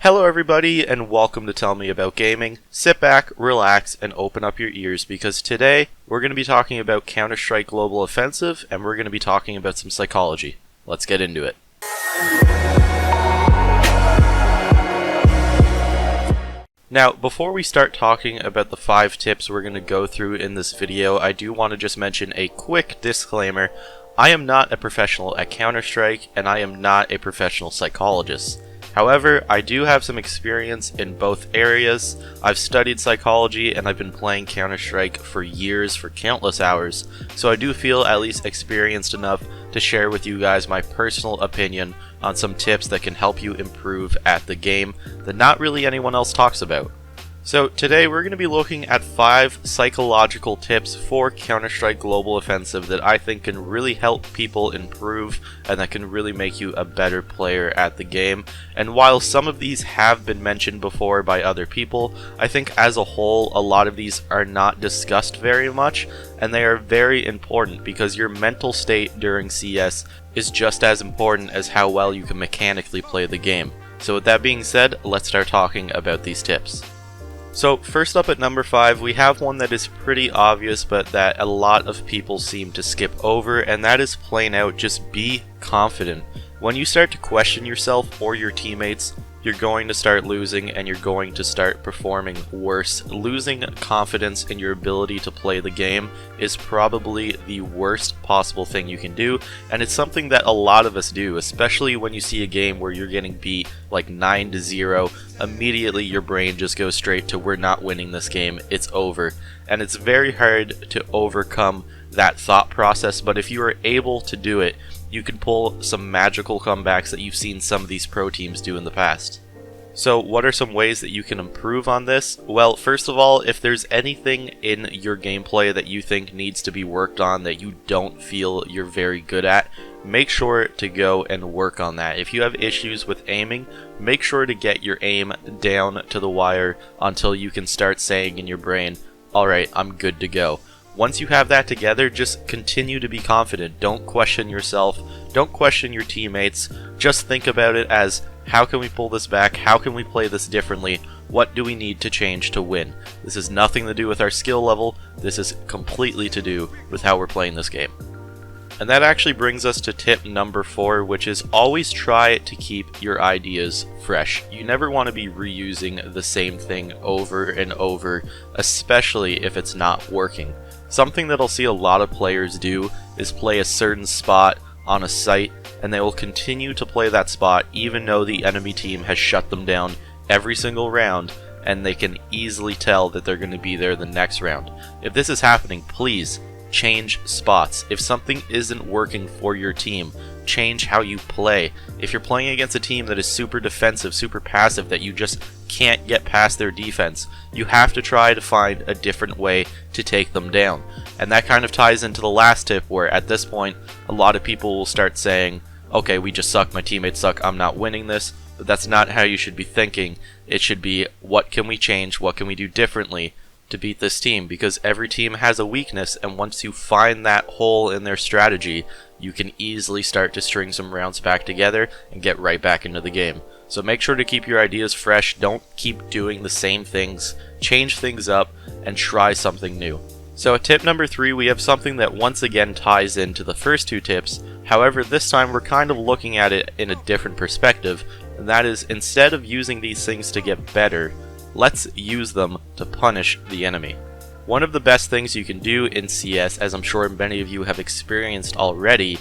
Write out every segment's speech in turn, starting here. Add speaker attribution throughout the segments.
Speaker 1: Hello everybody and welcome to Tell Me About Gaming. Sit back, relax, and open up your ears because today we're going to be talking about Counter-Strike Global Offensive and we're going to be talking about some psychology. Let's get into it. Now, before we start talking about the 5 tips we're going to go through in this video, I do want to just mention a quick disclaimer. I am not a professional at Counter-Strike and I am not a professional psychologist. However, I do have some experience in both areas. I've studied psychology and I've been playing Counter-Strike for years, for countless hours, so I do feel at least experienced enough to share with you guys my personal opinion on some tips that can help you improve at the game that not really anyone else talks about. So today we're going to be looking at 5 psychological tips for Counter-Strike Global Offensive that I think can really help people improve and that can really make you a better player at the game. And while some of these have been mentioned before by other people, I think as a whole a lot of these are not discussed very much, and they are very important because your mental state during CS is just as important as how well you can mechanically play the game. So with that being said, let's start talking about these tips. So first up at number 5, we have one that is pretty obvious but that a lot of people seem to skip over, and that is plain out just be confident. When you start to question yourself or your teammates, you're going to start losing and you're going to start performing worse. Losing confidence in your ability to play the game is probably the worst possible thing you can do, and it's something that a lot of us do, especially when you see a game where you're getting beat like 9-0. Immediately your brain just goes straight to we're not winning this game, it's over. And it's very hard to overcome that thought process, but if you are able to do it, you can pull some magical comebacks that you've seen some of these pro teams do in the past. So what are some ways that you can improve on this? Well, first of all, if there's anything in your gameplay that you think needs to be worked on that you don't feel you're very good at, make sure to go and work on that. If you have issues with aiming, make sure to get your aim down to the wire until you can start saying in your brain, alright, I'm good to go. Once you have that together, just continue to be confident. Don't question yourself. Don't question your teammates. Just think about it as, how can we pull this back? How can we play this differently? What do we need to change to win? This has nothing to do with our skill level. This is completely to do with how we're playing this game. And that actually brings us to tip number 4, which is always try to keep your ideas fresh. You never want to be reusing the same thing over and over, especially if it's not working. Something that I'll see a lot of players do is play a certain spot on a site, and they will continue to play that spot even though the enemy team has shut them down every single round, and they can easily tell that they're going to be there the next round. If this is happening, please change spots. If something isn't working for your team, change how you play. If you're playing against a team that is super defensive, super passive, that you just can't get past their defense, you have to try to find a different way to take them down. And that kind of ties into the last tip, where at this point a lot of people will start saying, okay, we just suck, my teammates suck, I'm not winning this. But that's not how you should be thinking. It should be, what can we change, what can we do differently to beat this team? Because every team has a weakness, and once you find that hole in their strategy, you can easily start to string some rounds back together and get right back into the game. So make sure to keep your ideas fresh, don't keep doing the same things, change things up, and try something new. So at tip number 3, we have something that once again ties into the first 2 tips, however this time we're kind of looking at it in a different perspective, and that is, instead of using these things to get better, let's use them to punish the enemy. One of the best things you can do in CS, as I'm sure many of you have experienced already,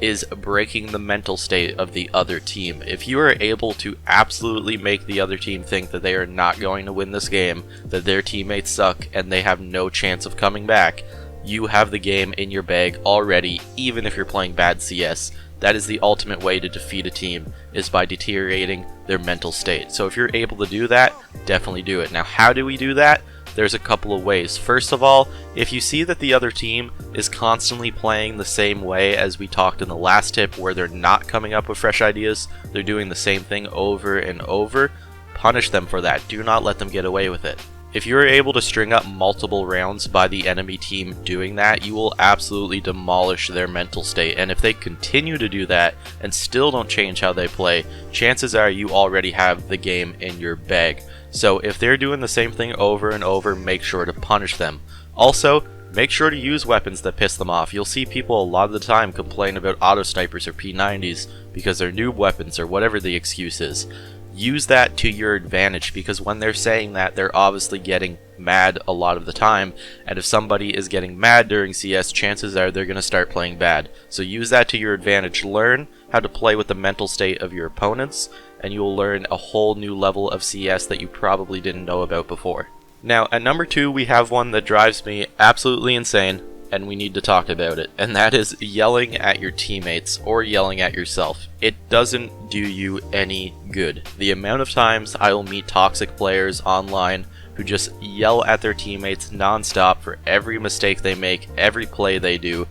Speaker 1: is breaking the mental state of the other team. If you are able to absolutely make the other team think that they are not going to win this game, that their teammates suck and they have no chance of coming back, you have the game in your bag already, even if you're playing bad CS. That is the ultimate way to defeat a team, is by deteriorating their mental state. So if you're able to do that, definitely do it. Now, how do we do that? There's a couple of ways. First of all, if you see that the other team is constantly playing the same way as we talked in the last tip, where they're not coming up with fresh ideas, they're doing the same thing over and over, punish them for that. Do not let them get away with it. If you're able to string up multiple rounds by the enemy team doing that, you will absolutely demolish their mental state. And if they continue to do that and still don't change how they play, chances are you already have the game in your bag. So if they're doing the same thing over and over, make sure to punish them. Also, make sure to use weapons that piss them off. You'll see people a lot of the time complain about auto snipers or P90s because they're noob weapons or whatever the excuse is. Use that to your advantage, because when they're saying that, they're obviously getting mad a lot of the time, and if somebody is getting mad during CS, chances are they're going to start playing bad. So use that to your advantage. Learn how to play with the mental state of your opponents, and you will learn a whole new level of CS that you probably didn't know about before. Now, at number 2, we have one that drives me absolutely insane, and we need to talk about it, and that is yelling at your teammates or yelling at yourself. It doesn't do you any good. The amount of times I will meet toxic players online who just yell at their teammates non-stop for every mistake they make, every play they do,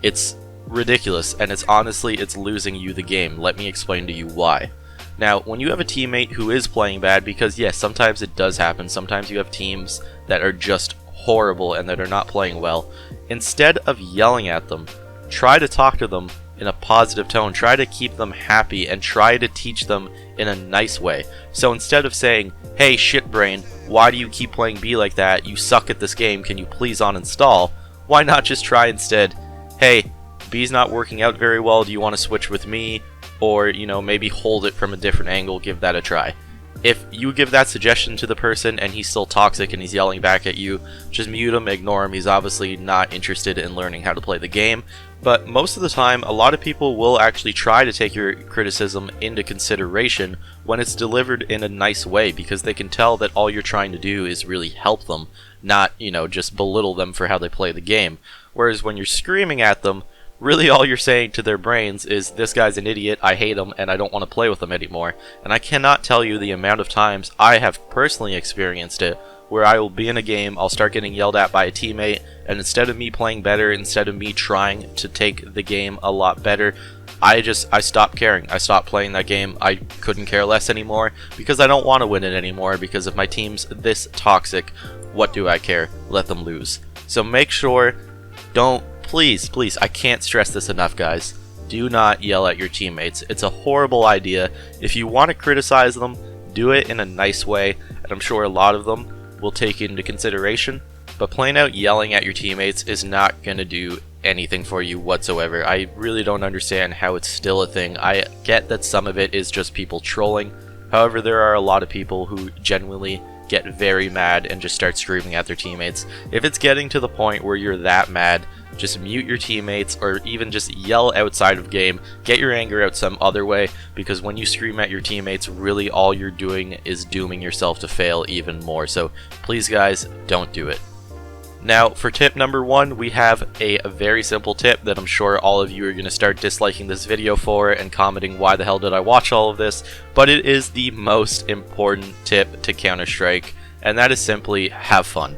Speaker 1: it's ridiculous, and it's losing you the game. Let me explain to you why. Now, when you have a teammate who is playing bad, because yes, sometimes it does happen, sometimes you have teams that are just horrible and that are not playing well, instead of yelling at them, try to talk to them in a positive tone, try to keep them happy, and try to teach them in a nice way. So instead of saying, hey shitbrain, why do you keep playing B like that, you suck at this game, can you please uninstall, why not just try instead, hey, B's not working out very well, do you want to switch with me? Or, you know, maybe hold it from a different angle, give that a try. If you give that suggestion to the person and he's still toxic and he's yelling back at you, just mute him, ignore him. He's obviously not interested in learning how to play the game. But most of the time, a lot of people will actually try to take your criticism into consideration when it's delivered in a nice way, because they can tell that all you're trying to do is really help them, not, you know, just belittle them for how they play the game. Whereas when you're screaming at them, really all you're saying to their brains is, this guy's an idiot, I hate him, and I don't want to play with him anymore. And I cannot tell you the amount of times I have personally experienced it, where I will be in a game, I'll start getting yelled at by a teammate, and instead of me playing better, instead of me trying to take the game a lot better, I stopped caring. I stopped playing that game. I couldn't care less anymore, because I don't want to win it anymore, because if my team's this toxic, what do I care? Let them lose. So make sure, please, I can't stress this enough, guys. Do not yell at your teammates. It's a horrible idea. If you want to criticize them, do it in a nice way, and I'm sure a lot of them will take it into consideration. But plain out yelling at your teammates is not going to do anything for you whatsoever. I really don't understand how it's still a thing. I get that some of it is just people trolling. However, there are a lot of people who genuinely get very mad and just start screaming at their teammates. If it's getting to the point where you're that mad, just mute your teammates, or even just yell outside of game. Get your anger out some other way, because when you scream at your teammates, really all you're doing is dooming yourself to fail even more. So please guys, don't do it. Now for tip number 1, we have a very simple tip that I'm sure all of you are going to start disliking this video for and commenting, why the hell did I watch all of this? But it is the most important tip to Counter-Strike, and that is simply have fun.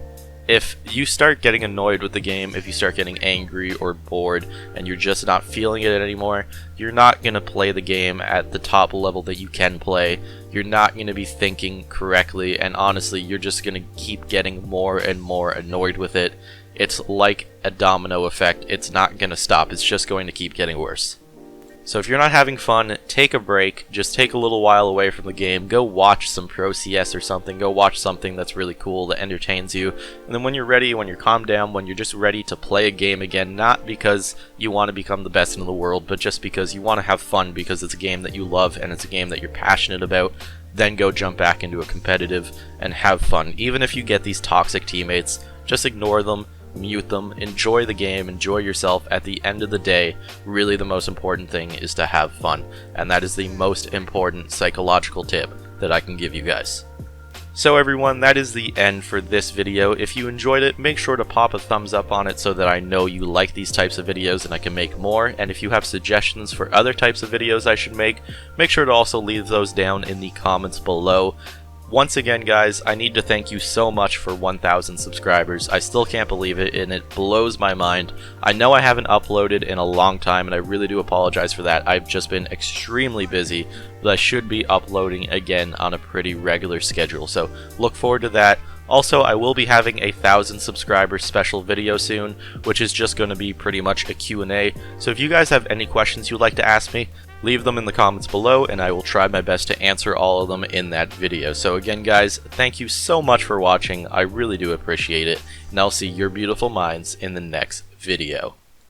Speaker 1: If you start getting annoyed with the game, if you start getting angry or bored, and you're just not feeling it anymore, you're not going to play the game at the top level that you can play. You're not going to be thinking correctly, and honestly, you're just going to keep getting more and more annoyed with it. It's like a domino effect. It's not going to stop. It's just going to keep getting worse. So if you're not having fun, take a break, just take a little while away from the game, go watch some Pro CS or something, go watch something that's really cool, that entertains you, and then when you're ready, when you're calmed down, when you're just ready to play a game again, not because you want to become the best in the world, but just because you want to have fun, because it's a game that you love and it's a game that you're passionate about, then go jump back into a competitive and have fun. Even if you get these toxic teammates, just ignore them, mute them, enjoy the game, enjoy yourself. At the end of the day, really the most important thing is to have fun, and that is the most important psychological tip that I can give you guys. So everyone, that is the end for this video. If you enjoyed it, make sure to pop a thumbs up on it so that I know you like these types of videos and I can make more. And if you have suggestions for other types of videos I should make sure to also leave those down in the comments below. Once again, guys, I need to thank you so much for 1,000 subscribers. I still can't believe it, and it blows my mind. I know I haven't uploaded in a long time, and I really do apologize for that. I've just been extremely busy, but I should be uploading again on a pretty regular schedule. So look forward to that. Also, I will be having a 1,000 subscribers special video soon, which is just going to be pretty much a Q&A. So if you guys have any questions you'd like to ask me, leave them in the comments below and I will try my best to answer all of them in that video. So again guys, thank you so much for watching, I really do appreciate it, and I'll see your beautiful minds in the next video.